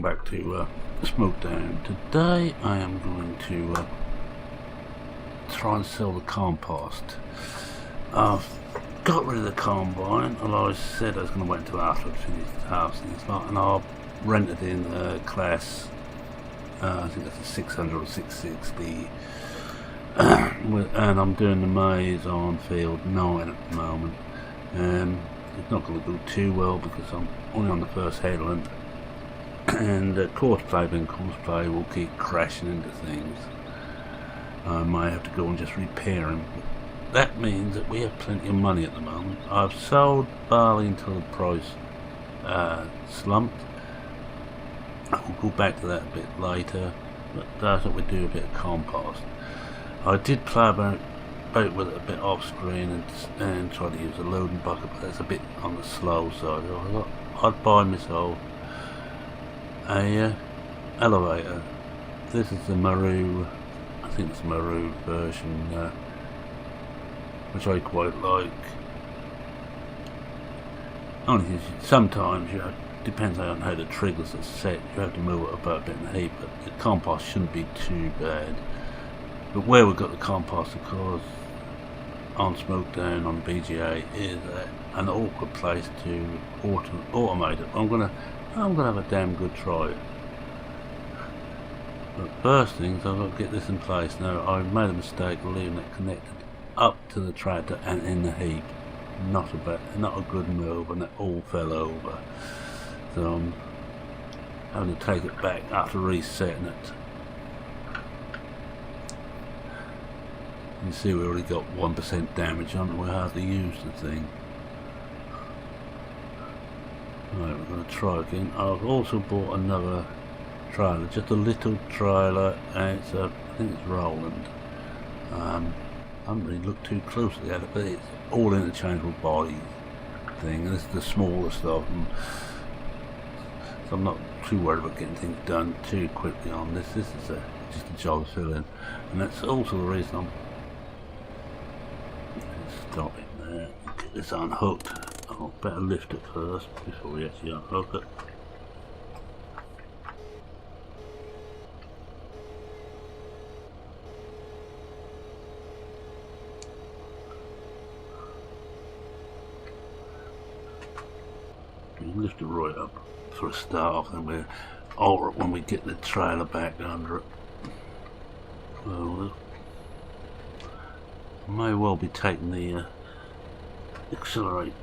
welcome back to Smokedown. Today I am going to try and sell the compost. I've got rid of the combine, although I said I was going to wait until after I'd finished the house and I rented in class, I think that's a 600 or 660, and I'm doing the maize on field 9 at the moment. It's not going to go too well because I'm only on the first headland, and courseplay being courseplay will keep crashing into things. I might have to go and just repair them. But that means that we have plenty of money at the moment. I've sold barley until the price slumped. I'll go back to that a bit later, but that's what we do, a bit of compost. I did play about with it a bit off screen and try to use a loading bucket, but that's a bit on the slow side. I'd buy myself a elevator. This is the Maru, I think it's the Maru version, which I quite like. Only sometimes you have, depends on how the triggers are set, you have to move it about a bit in the heat, but the compost shouldn't be too bad. But where we've got the compost, of course, on Smokedown on BGA, is an awkward place to automate it. I'm gonna have a damn good try. But first things, I've got to get this in place. Now, I made a mistake of leaving it connected up to the tractor and in the heap. Not a good move, and it all fell over. So I'm having to take it back after resetting it. You can see we already got 1% damage on it. We hardly used the thing. Right, we're going to try again. I've also bought another trailer, just a little trailer, and it's I think it's Roland. I haven't really looked too closely at it, but it's all interchangeable body thing. This is the smallest of them, so I'm not too worried about getting things done too quickly on this. This is just a job to fill in, and that's also the reason I'm stop it there. Get this unhooked. I'll better lift it first before we actually unhook it. You lift it right up for a start off, and we'll alter it when we get the trailer back under it. So may well be taking the accelerate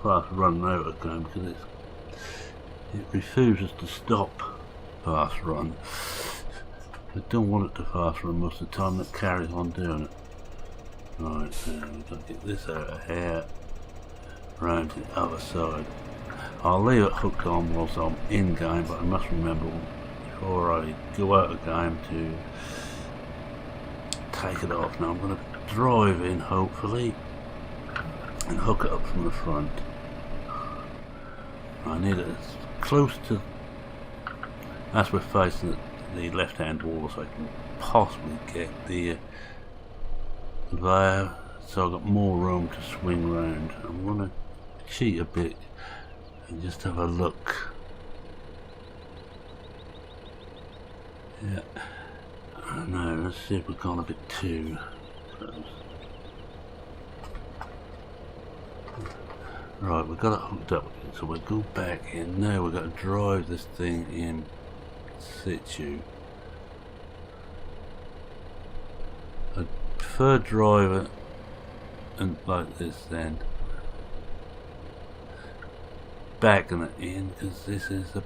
fast run out again, because it refuses to stop fast run. I don't want it to fast run most of the time, it carries on doing it. Right, now we've got to get this out of here, round to the other side. I'll leave it hooked on whilst I'm in game, but I must remember before I go out of game to take it off. Now I'm going to drive in, hopefully, and hook it up from the front. I need it as close to, as we're facing the left hand wall, so I can possibly get the there, so I've got more room to swing round. I'm going to cheat a bit and just have a look. Yeah, I don't know, let's see if we've gone a bit too close. Right, we've got it hooked up, so we'll go back in. Now we've got to drive this thing in situ. I prefer drive it and like this then. Backing it in, because this is a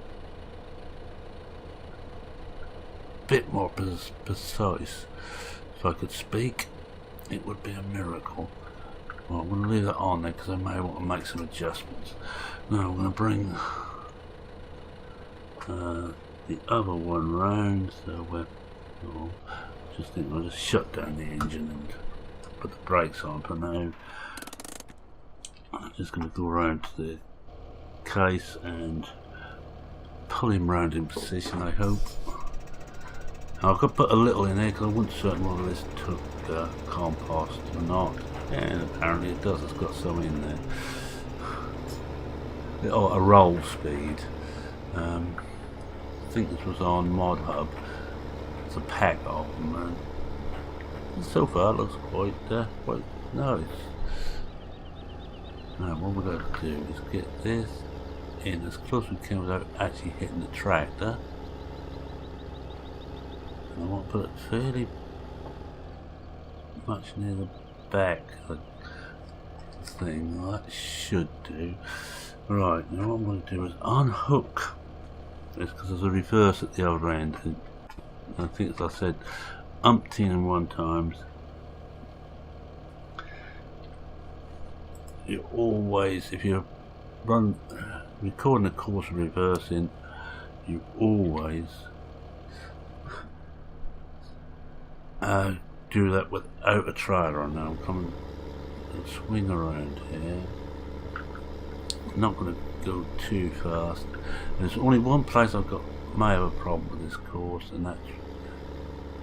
bit more precise. If I could speak, it would be a miracle. Well, I'm going to leave that on there because I may want to make some adjustments. Now I'm going to bring the other one round, so we're just think I'll just shut down the engine and put the brakes on for now. I'm just going to go around to the case and pull him round in position, I hope. I could put a little in there because I wasn't certain whether this took compost or not, and apparently it does. It's got some in there. a roll speed. I think this was on Mod Hub. It's a pack of them, and so far it looks quite nice. Now what we're going to do is get this in as close as we can without actually hitting the tractor. And I want to put it fairly much near the back of the thing. That should do. Right, now what I'm going to do is unhook this, because there's a reverse at the other end, and I think, as I said, umpteen one times, you always, if you recording a course and reversing, you always do that without a trailer on. Now I'm coming and swing around here. I'm not going to go too fast. There's only one place I've got may have a problem with this course, and that's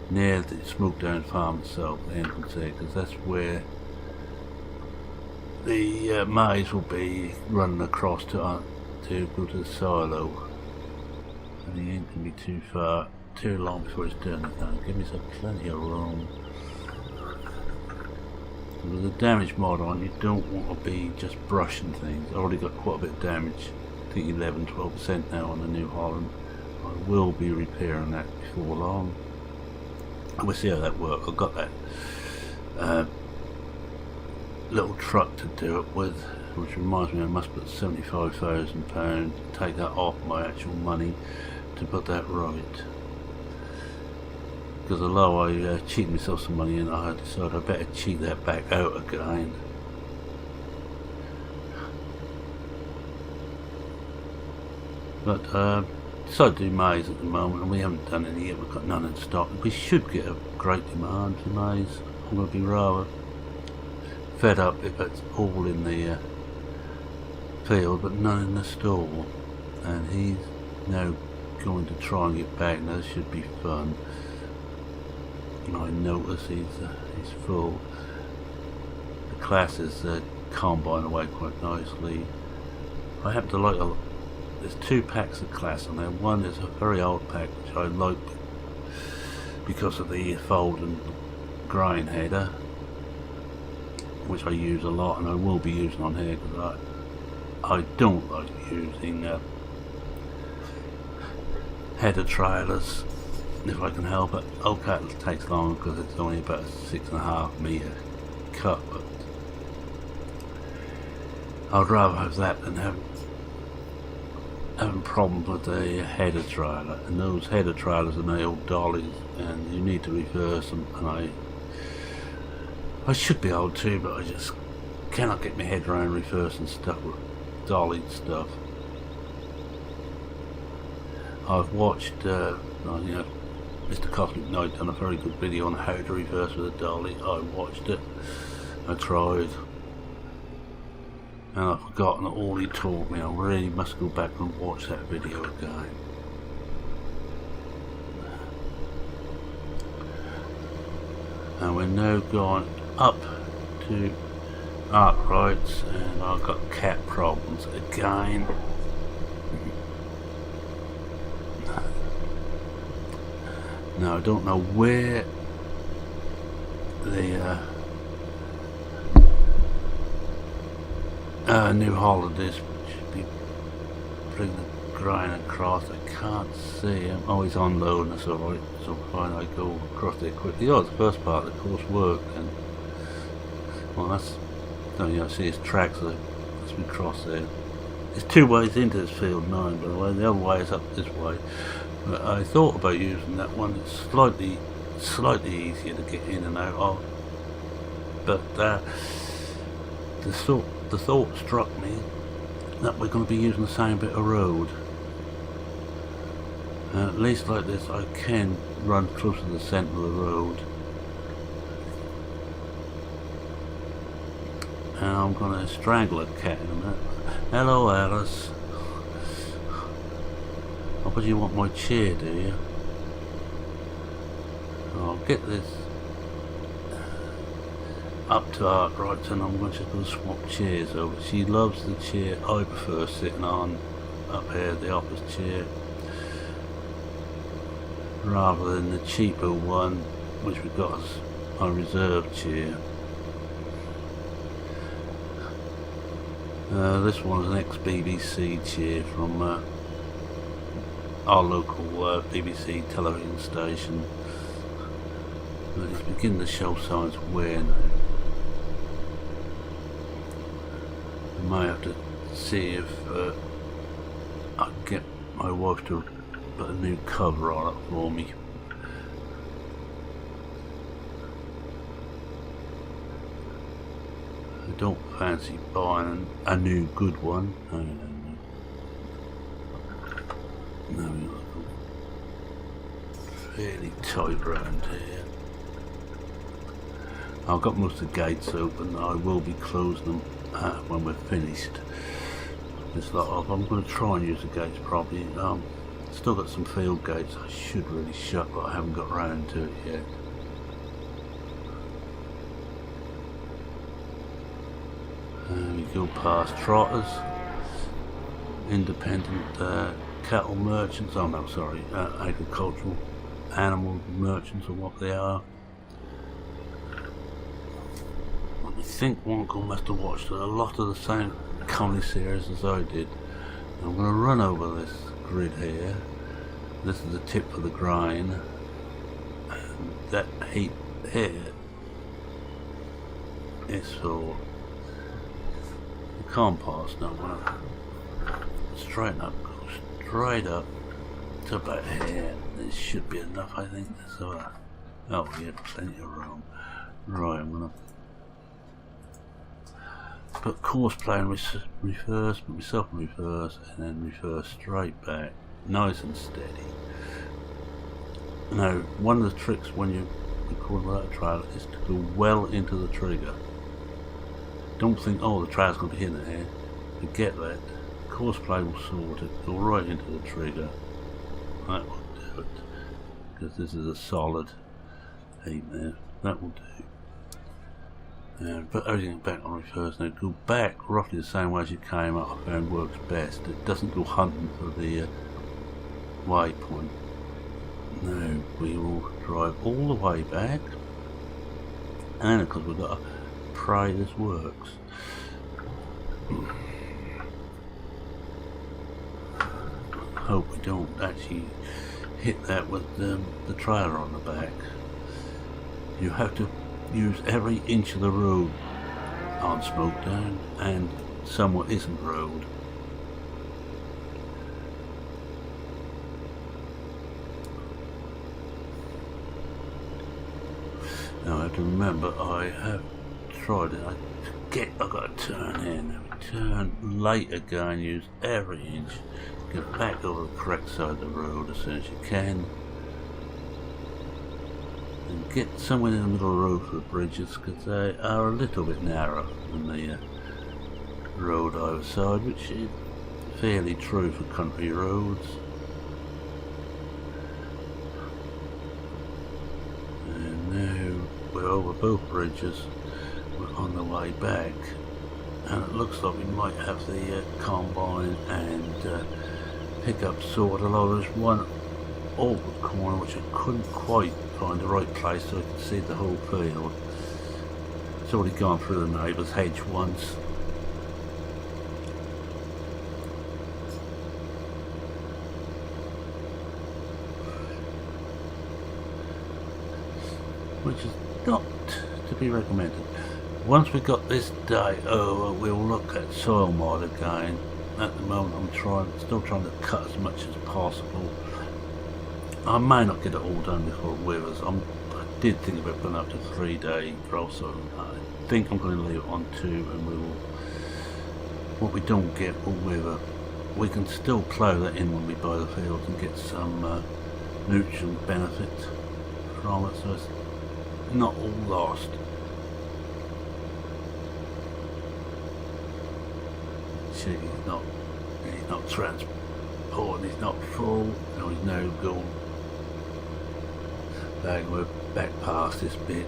near the Smokedown Farm itself, the entrance there, because that's where the maize will be running across to go to the silo, and the end can be too long before it's done. Give me plenty of room. With a damage mod on, you don't want to be just brushing things. I've already got quite a bit of damage, I think 11-12% now on the New Holland. I will be repairing that before long. We'll see how that works. I've got that little truck to do it with, which reminds me I must put £75,000, take that off my actual money to put that right. Because although I cheated myself some money, and I decided I better cheat that back out again. But decided to do maize at the moment, and we haven't done any yet. We've got none in stock. We should get a great demand for maize. I'm going to be rather fed up if it's all in the field but none in the store, and he's now going to try and get back. Now this should be fun. And I notice he's full. The class is combine away quite nicely. I happen to like there's two packs of class on there. One is a very old pack which I like because of the fold and grind header, which I use a lot, and I will be using on here, because I don't like using header trailers if I can help it. Okay, it takes long because it's only about a 6.5 metre cut, but I'd rather have that than having problems with the header trailer. And those header trailers are my old dollies, and you need to reverse them, and I should be able to, but I just cannot get my head around reversing stuff with dolly stuff. I've watched Mr. Cosmic Knight done a very good video on how to reverse with a dolly. I watched it, I tried, and I've forgotten all he taught me. I really must go back and watch that video again. And we're now going up to Arkwright's, and I've got cat problems again. Now I don't know where the New Holland is, which should be bring the grind across. I can't see him. Oh, he's unloading, that's alright. So fine, I go across there quickly. Oh, the first part of the course worked, and well, that's, see his tracks there. Let's be cross there. There's two ways into this field 9, by the way. The other way is up this way. But I thought about using that one. It's slightly easier to get in and out of. But the thought struck me that we're going to be using the same bit of road. At least like this, I can run close to the centre of the road. And I'm going to strangle a cat in a minute. Hello, Alice. I bet you want my chair, do you? I'll get this. up to art, right, and I'm going to go swap chairs over. She loves the chair I prefer sitting on up here, the office chair, rather than the cheaper one which we got as my reserve chair. This one is an ex-BBC chair from our local BBC television station. It's beginning to show signs of wear now. I might have to see if I can get my wife to put a new cover on it for me. I don't fancy buying a new good one. No, fairly tight round here. I've got most of the gates open. I will be closing them when we're finished. It's like, I'm going to try and use the gates properly. Still got some field gates I should really shut, but I haven't got round to it yet. We go past trotters, independent cattle merchants, oh no, sorry, agricultural animal merchants or what they are. I think Wonko must have watched a lot of the same comedy series as I did. I'm going to run over this grid here. This is the tip for the grind, and that heap here is for the compost. Now I'm going to straighten up, go straight up to about here. This should be enough, I think. So, oh yeah, plenty of room. Right, I'm going to put course plane reverse, put myself in reverse, and then reverse straight back, nice and steady. Now, one of the tricks when you record without a trailer is to go well into the trigger. Don't think, oh, the trailer's going to be hitting it here. Forget that. Course plane will sort it. Go right into the trigger. That will do it. Because this is a solid heap there. That will do. Put everything back on reverse now. Go back roughly the same way as you came up and works best. It doesn't go hunting for the waypoint. Now we will drive all the way back, and because we've got to pray this works. Hope we don't actually hit that with the trailer on the back. You have to use every inch of the road on Smokedown, and somewhat isn't road. Now I have to remember, I have tried it, I forget I've got to turn here now. Turn late again, use every inch, get back over the correct side of the road as soon as you can. And get somewhere in the middle of the road for the bridges, because they are a little bit narrower than the road either side, which is fairly true for country roads. And now we're over both bridges, we're on the way back, and it looks like we might have the combine and pickup sorted, although there's one awkward corner which I couldn't quite find the right place so I could see the whole field. It's already gone through the neighbour's hedge once. Which is not to be recommended. Once we've got this day over, we'll look at SoilMod again. At the moment I'm still trying to cut as much as possible. I may not get it all done before it withers. I did think about putting up to 3-day grow, so I think I'm going to leave it on 2, and we will, what we don't get will wither. We can still plough that in when we buy the fields and get some nutrient benefit from it, so it's not all lost. See, he's not transporting, he's not full, no, he's no gone. We're back past this bit.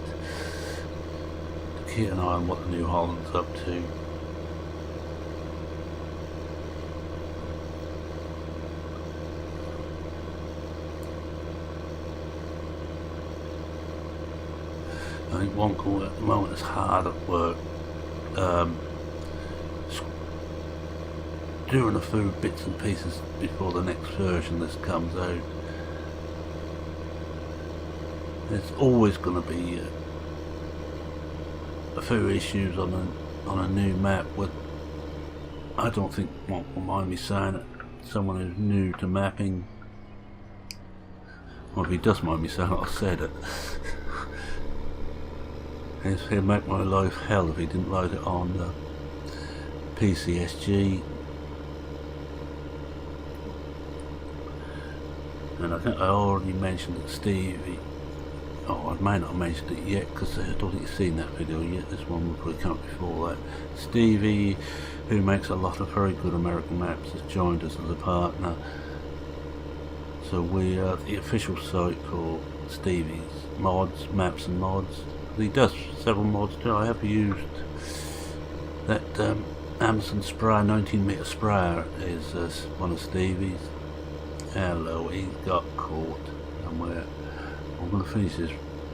To keep an eye on what the New Holland's up to. I think Wonko at the moment is hard at work, doing a few bits and pieces before the next version this comes out. There's always going to be a few issues on a new map. With I don't think Wonko will mind me saying it. Someone who's new to mapping, well, if he does mind me saying it, I said it. It'd make my life hell if he didn't load it on the PCSG. And I think I already mentioned that Stevie, I may not have mentioned it yet because I don't think you've seen that video yet. This one will probably come up before that. Stevie, who makes a lot of very good American maps, has joined us as a partner. So we are the official site for Stevie's mods, maps and mods. He does several mods too. I have used that Amazon sprayer, 19-meter sprayer is one of Stevie's. Hello, he got caught, and I'm going to finish this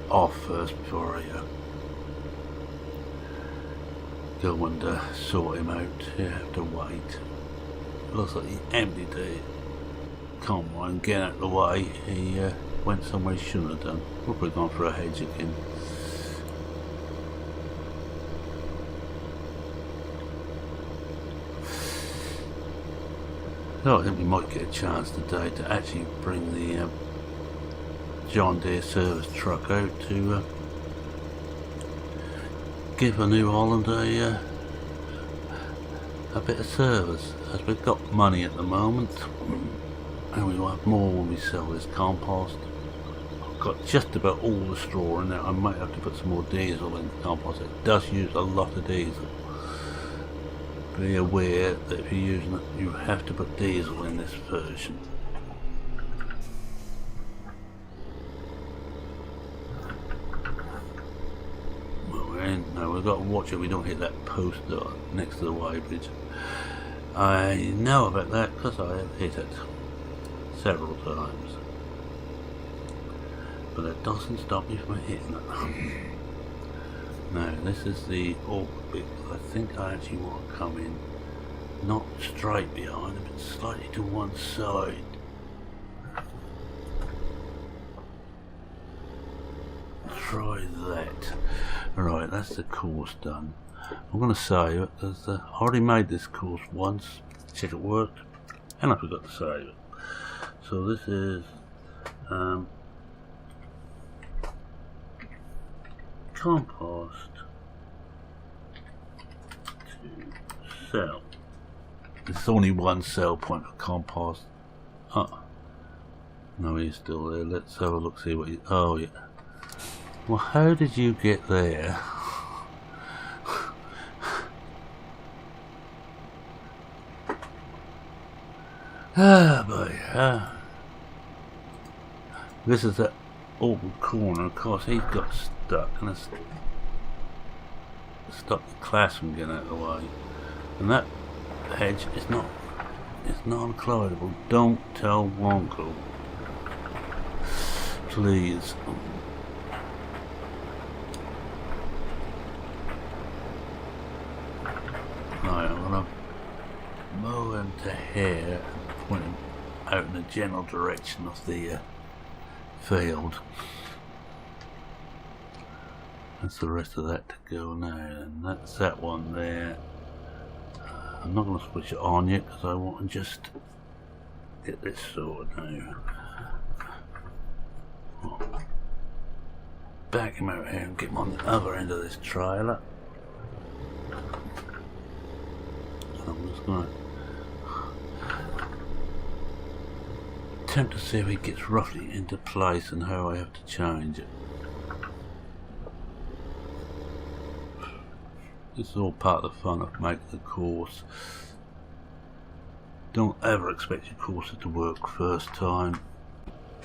off first before I go and sort him out. You have to wait. Looks like he emptied the combine, get out of the way. He went somewhere he shouldn't have done. Probably gone for a hedge again. So I think we might get a chance today to actually bring the John Deere service truck out to give a New Holland a bit of service, as we've got money at the moment, and we will have more when we sell this compost. I've got just about all the straw in there. I might have to put some more diesel in the compost. It does use a lot of diesel. Be aware that if you're using it, you have to put diesel in this version. Now we've got to watch it we don't hit that post next to the weighbridge. I know about that because I have hit it several times, but it doesn't stop me from hitting it. Now this is the awkward bit. I think I actually want to come in not straight behind it, but slightly to one side. Try that. Right, that's the course done. I'm going to save it because I already made this course once, check it worked, and I forgot to save it. So this is compost to sell. It's only one sell point for compost. Oh, no, he's still there. Let's have a look, see what he. Oh, yeah. Well, how did you get there? Ah, boy. This is that awkward corner. Of course, he's got stuck, and it's stopped the class from getting out of the way. And that hedge is not. It's non-collidable. Don't tell Wonko, please. Right, I'm gonna mow him to here and point him out in the general direction of the field. That's the rest of that to go now, and that's that one there. I'm not going to switch it on yet because I want to just get this sorted now. Back him out here and get him on the other end of this trailer. I'm just going to attempt to see if it gets roughly into place and how I have to change it. This is all part of the fun of making the course. Don't ever expect your courses to work first time,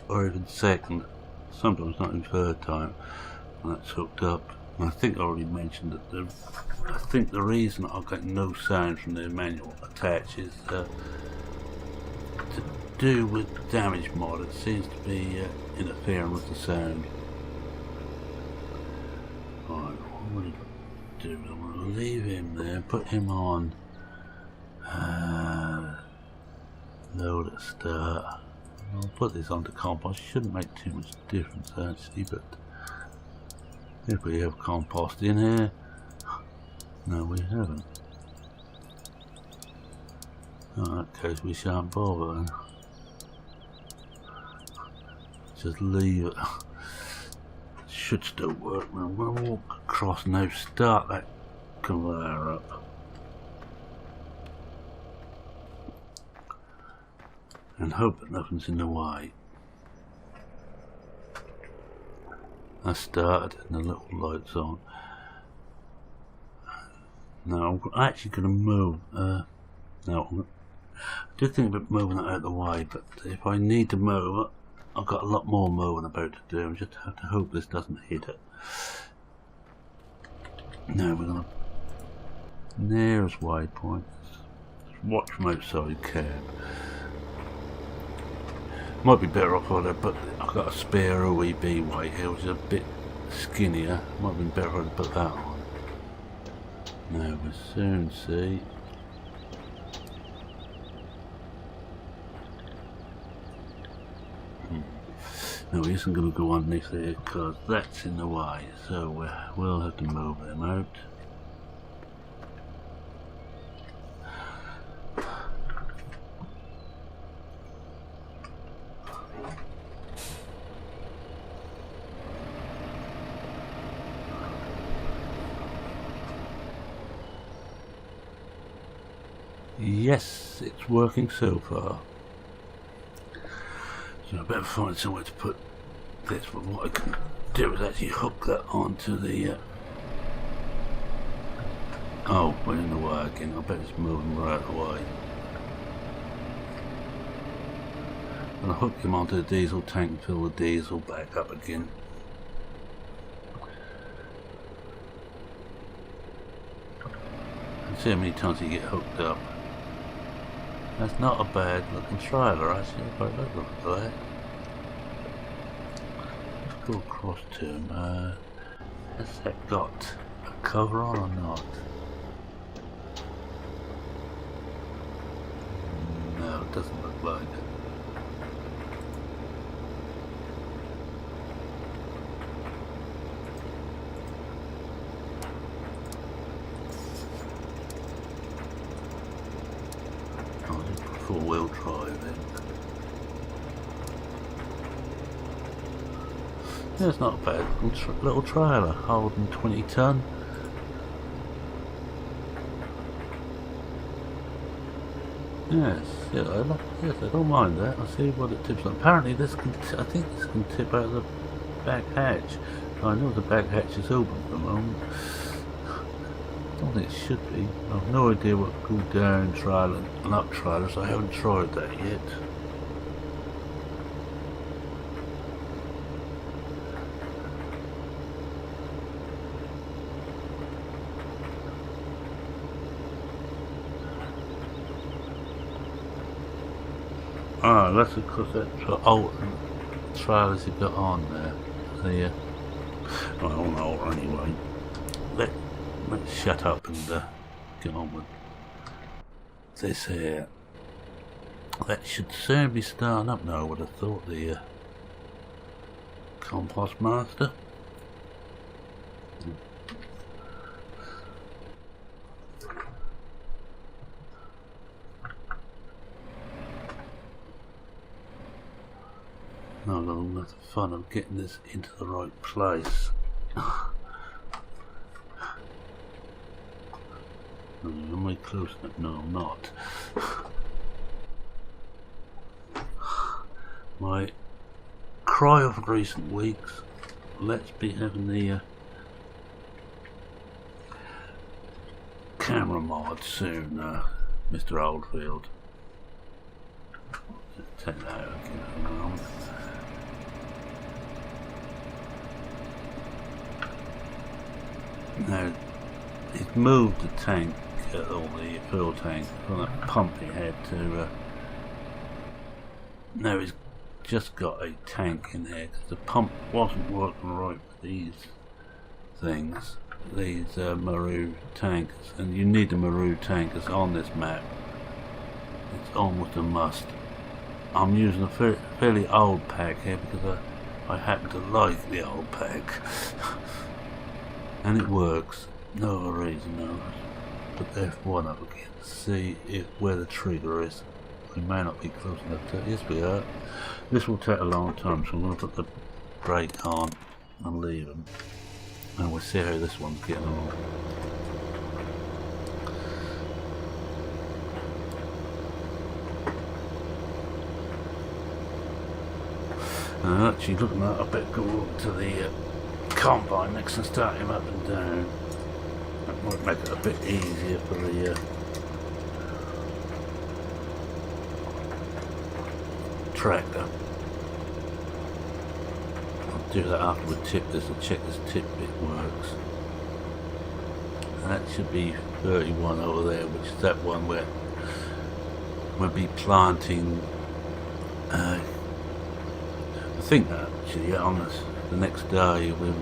or even second, sometimes not even third time when that's hooked up. I think I already mentioned that I think the reason I got no sound from the manual attach is to do with damage mod. It seems to be interfering with the sound. Alright, what am I do? I'm going to leave him there, put him on load at start. I'll put this onto compost. Shouldn't make too much difference actually, but if we have compost in here, no we haven't. In that case we shan't bother then. Just leave it. Should still work. I'm going to walk across now, start that conveyor up. And hope that nothing's in the way. I started and the little light's on. Now I'm actually going to move. No, I did think about moving it out of the way, but if I need to move it, I've got a lot more moving about to do. I just have to hope this doesn't hit it. Now we're going to nearest waypoint. Watch from outside cab. Might be better off on it, but I've got a spare OEB weight here, which is a bit skinnier. Might be better to put that on. Now we'll soon see. No, he isn't going to go underneath there because that's in the way, so we'll have to move them out. Yes, it's working so far. So I better find somewhere to put this, but what I can do is actually hook that onto the oh, we're in the way again. I bet it's moving right away. And I hook him onto the diesel tank and fill the diesel back up again. And see how many times you get hooked up. That's not a bad looking trailer actually, if I look at that. Let's go across to him. Has that got a cover on or not? No, it doesn't look like it. Four-wheel drive in. Yeah, it's not a bad little trailer, holding 20 ton. Yes, yeah, I don't mind that. I see what it tips on. Apparently this can, I think this can tip out of the back hatch. I know the back hatch is open at the moment. I don't think it should be. I've no idea what go down trailer and up trailers. I haven't tried that yet. Ah, that's because that's old trailers you've got on there. The well, no, anyway. Let's shut up and get on with this here. That should soon be starting up now, I would have thought, the compost master. Now I'm going to have the fun of getting this into the right place. Am I close enough? No, I'm not. My cry of recent weeks, let's be having the camera mod soon, Mr. Oldfield. Just take that out again for a moment. Now, he's moved the tank, or the fuel tank, from a pump he had to. Now he's just got a tank in there because the pump wasn't working right for these things, these Maru tankers, and you need the Maru tankers on this map. It's almost a must. I'm using a fairly old pack here because I happen to like the old pack. And it works. No other reason though. Put the F1 up again to see where the trigger is. We may not be close enough to it. Yes we are. This will take a long time, so I'm going to put the brake on and leave them. And we'll see how this one's getting on. And actually looking at that, I better go up to the combine next and start him up and down. That might make it a bit easier for the tractor. I'll do that after we tip this and check this tip bit works. And that should be 31 over there, which is that one where we'll be planting. I think that actually on this, the next day we've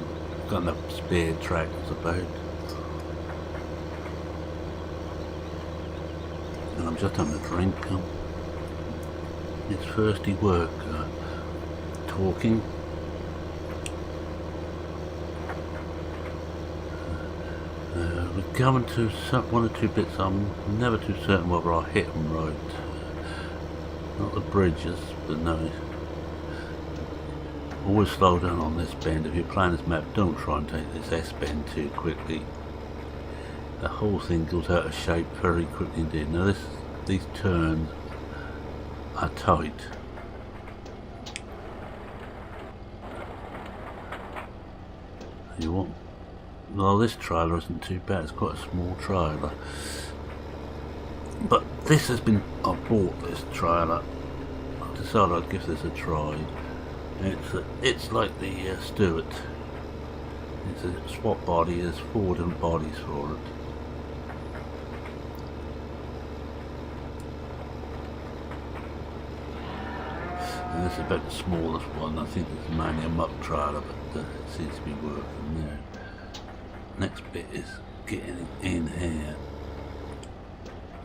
got enough spare tractors about. And I'm just having a drink. It's thirsty work, talking. We're going to one or two bits. I'm never too certain whether I'll hit them right. Not the bridges, but no. Always slow down on this bend. If you're playing this map, don't try and take this S bend too quickly. The whole thing goes out of shape very quickly indeed. Now these turns are tight. You want? Well, this trailer isn't too bad. It's quite a small trailer. But this has been. I bought this trailer. I decided I'd give this a try. It's like the Stewart. It's a swap body. There's 4 different bodies for it. And this is about the smallest one. I think it's mainly a muck trailer, but it seems to be working there. Next bit is getting in here.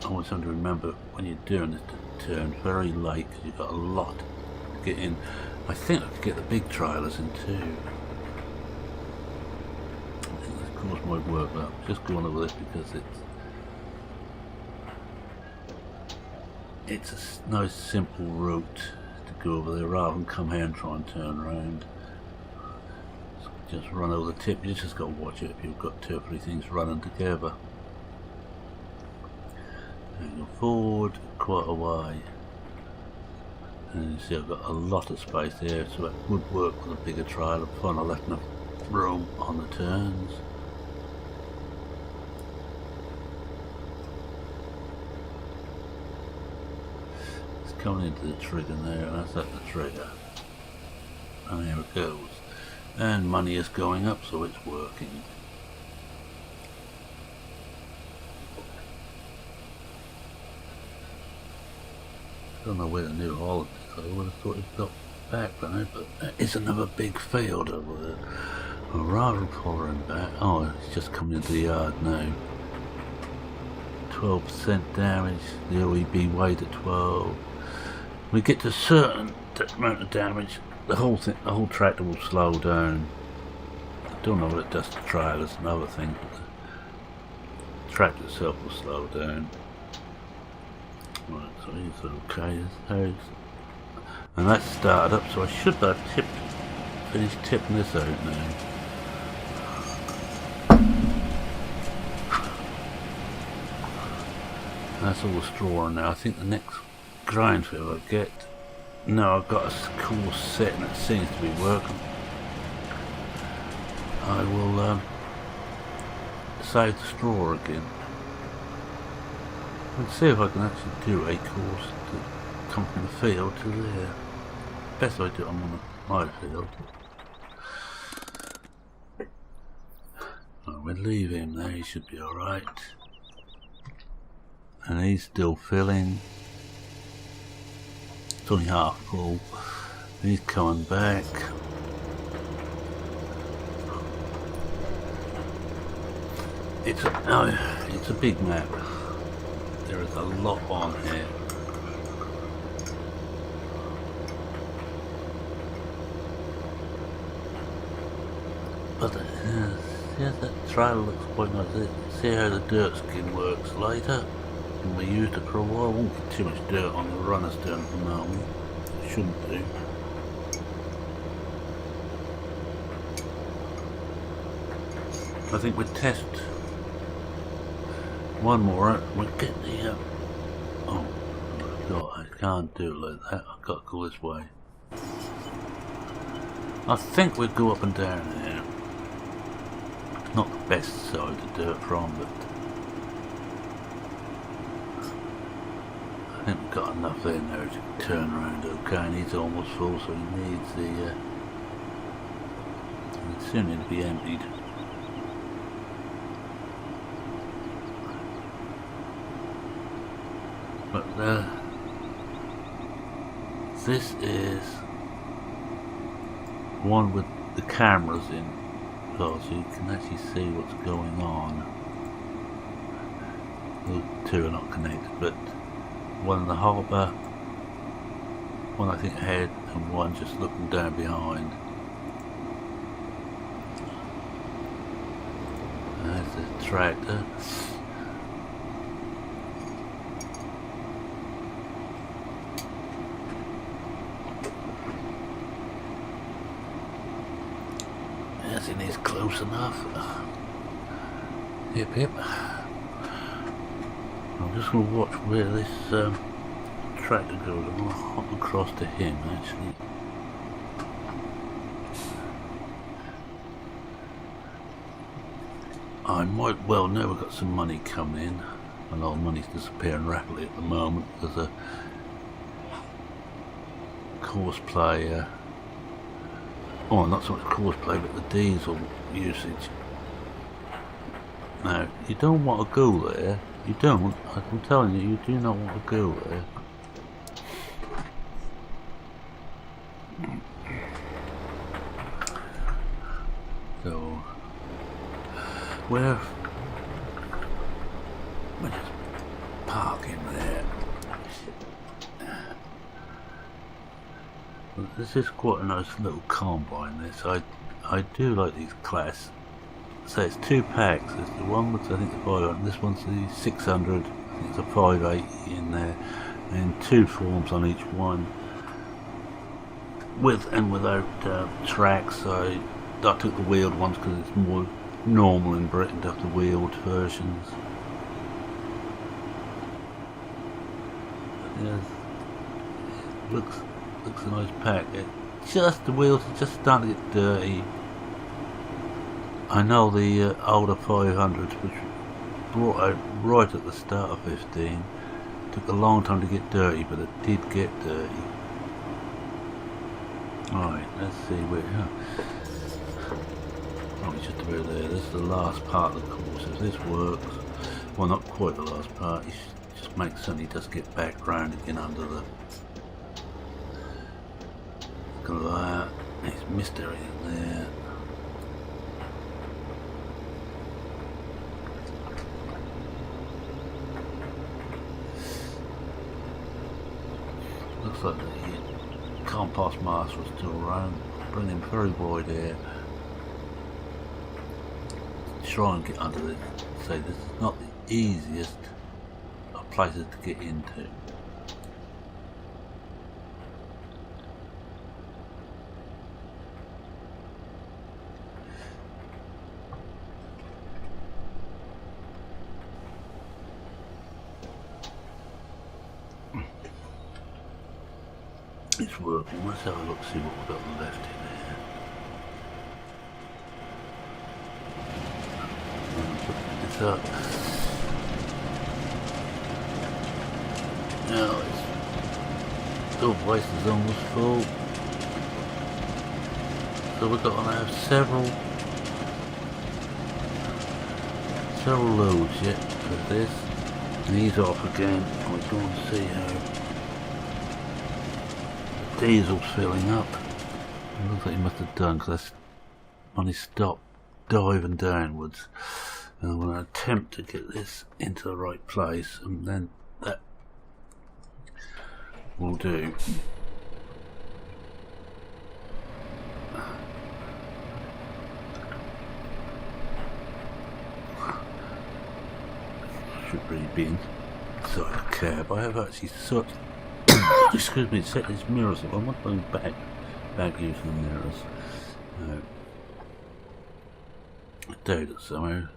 I always have to remember when you're doing this to turn very late because you've got a lot to get in. I think I could get the big trailers in too. I think this course might work, but I'm just going over this because it's a nice simple route to go over there rather than come here and try and turn around. Just run over the tip. You just got to watch it if you've got 2 or 3 things running together. And go forward quite a way. And you see I've got a lot of space there, so it would work with a bigger trailer. Fine, I left enough room on the turns. It's coming into the trigger there, and that's at the trigger. And there it goes. And money is going up, so it's working. I don't know where the New Holland is. I would have thought it got back by now, but there is another big field over there. I'm rather following back. Oh, it's just coming into the yard now. 12% damage. The OEB weighed at 12. We get to a certain amount of damage. The whole tractor will slow down. I don't know what it does to trailers and other things, but the tractor itself will slow down. Right, so he's okay. And that's started up, so I should have finished tipping this out now. That's all the straw now. I think the next grind field I get. No, I've got a course set and it seems to be working. I will save the straw again. Let's see if I can actually do a course to come from the field to there. Best I do it on my field. Oh, we leave him there, he should be alright. And he's still filling. It's only half full. He's coming back. It's a big map. There is a lot on here. But yeah, that trail looks quite nice. See how the dirt skin works later. And we used it for a while. Won't get too much dirt on the runners down at the moment. Shouldn't do. I think we'll test one more. We'll get the oh God, I can't do it like that. I've got to go this way. I think we'll go up and down here. Not the best side to do it from, but I think we've got enough there now to turn around okay, and he's almost full, so he needs the it soon need to be emptied. But this is one with the cameras in, so you can actually see what's going on. The two are not connected, but one in the harbour, one I think ahead, and one just looking down behind. There's the tractor. Yes, it is close enough. Yep, yep. I'm just going to watch where this tractor goes. I'm going to hop across to him actually. I might well know we've got some money coming in. A lot of money's disappearing rapidly at the moment because of course play. Oh, not so much course play, but the diesel usage. Now, you don't want to go there. You don't. I'm telling you, you do not want to go there. So, we're just parking there. This is quite a nice little combine. This I do like these class. So it's two packs. There's the one with I think the 500. This one's the 600. I think it's a 580 in there, and two forms on each one, with and without tracks. I took the wheeled ones because it's more normal in Britain to have the wheeled versions. Yes, looks a nice pack. Just the wheels are just starting to get dirty. I know the older 500s, which brought out right at the start of 15, took a long time to get dirty, but it did get dirty. Alright, let's see where. Oh, it's just about there. This is the last part of the course. If this works, well, not quite the last part. You just make certain he does get back round again under the. Look at that. He's missed everything there. Looks like the compost master was still around, bringing very wide air. Try and get under it. Say this is not the easiest of places to get into. It's working. Let's have a look, see what we've got left in here. Put this up. Now it's still place is almost full. So we've got to have several sell loads yet for this. And he's off again. We'll go and see how the diesel's filling up. It looks like he must have done, because when he stopped diving downwards. And I'm going to attempt to get this into the right place, and then that will do. Should really be inside a cab. I have actually excuse me, set these mirrors up. I'm not going back using the mirrors. No. I doubt it somehow.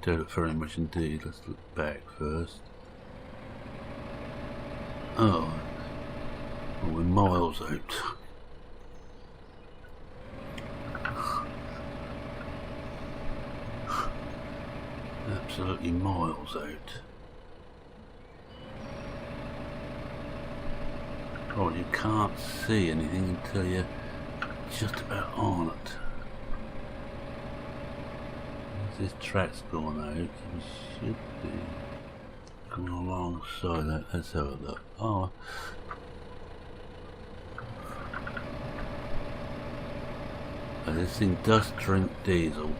I doubt it very much indeed. Let's look back first. Oh, well, we're miles out. Absolutely miles out. Oh, you can't see anything until you're just about on it. This track's gone out. We should be going alongside that. Let's have a look. Oh. And this thing does drink diesel.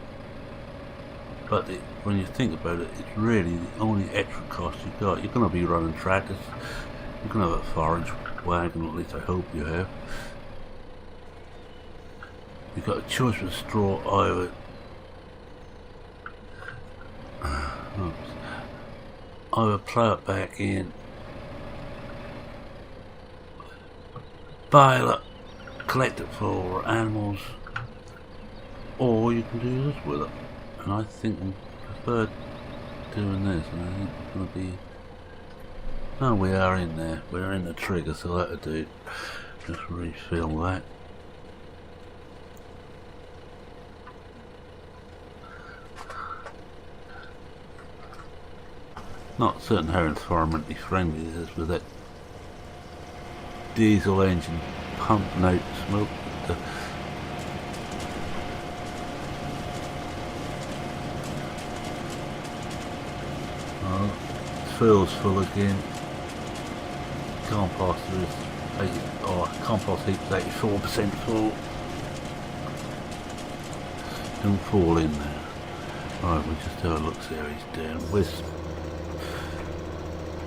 But when you think about it, it's really the only extra cost you've got. You're going to be running tractors. You're going to have a forage wagon, at least I hope you have. You've got a choice with straw either. Either plough it back in, bale it, collect it for animals, or you can do this with it. And I think I prefer doing this, and I think it's going to be... Oh, we are in there. We're in the trigger, so that'll do. Just refill that. Not certain how environmentally friendly this is with that diesel engine pumping out smoke. Fill's full again. Compost is compost heap's 84% full. Don't fall in there. Right, we'll just have a look, see how he's doing. We'll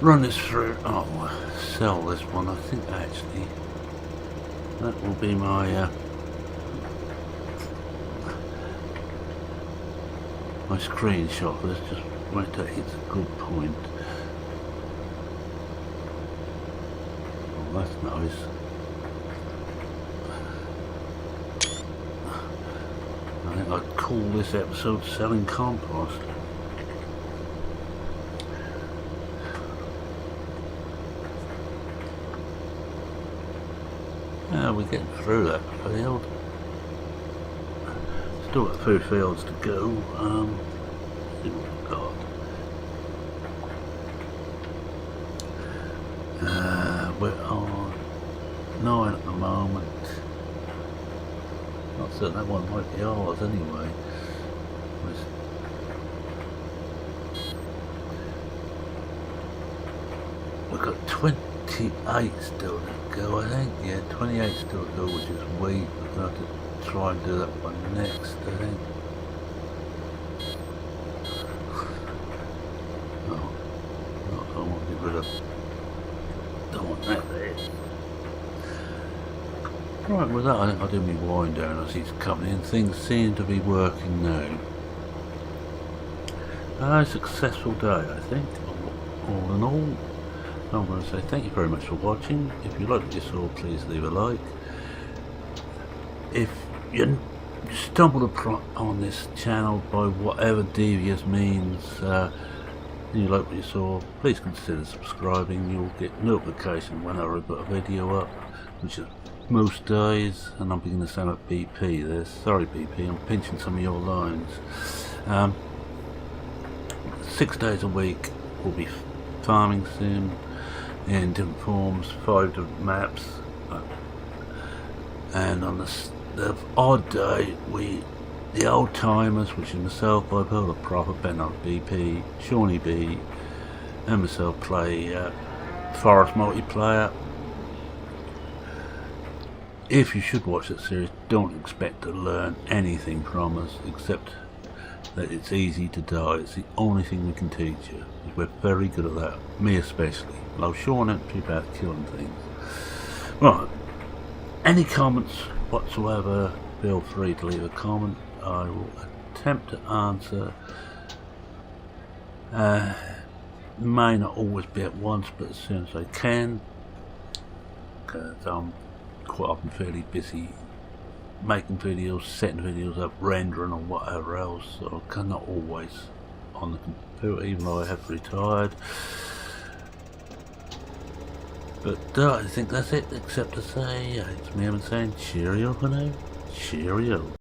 run this through. Oh, we'll sell this one. I think actually that will be my my screenshot. Let's just wait till it hits a good point. Oh, that's nice. I think I'd call this episode Selling Compost. Yeah, we're getting through that field. Still got 2 fields to go. See what we've got. We're on 9 at the moment. Not certain that one might be ours anyway. We've got 28 still to go, I think. Yeah, 28 still to go, which is wheat. We're going to have to try and do that one next, I think. Oh, no, I want to get rid of... Don't want that there. Right, with that I think I'll do my wind down as he's coming in. Things seem to be working now. A successful day, I think, all in all. I'm going to say thank you very much for watching. If you liked what you saw, please leave a like. If you stumbled upon this channel by whatever devious means, and you like what you saw, please consider subscribing. You'll get notification whenever I put a video up, which is most days. And I'm beginning to sound like BP there. Sorry BP, I'm pinching some of your lines. 6 days a week we'll be farming sim in different forms, 5 different maps, and on the odd day we the old timers, which is myself, Bipolar Prophet, Bernard BP, Shawnee B, and myself play Forest multiplayer. If you should watch that series, don't expect to learn anything from us except that it's easy to die. It's the only thing we can teach you. We're very good at that, me especially. Love Sean and people out killing things. Right, any comments whatsoever, feel free to leave a comment. I will attempt to answer. May not always be at once, but as soon as I can, because I'm quite often fairly busy making videos, setting videos up, rendering or whatever else, so I cannot always on the computer even though I have retired. But I think that's it, except to say, it's me saying cheerio for now. Cheerio.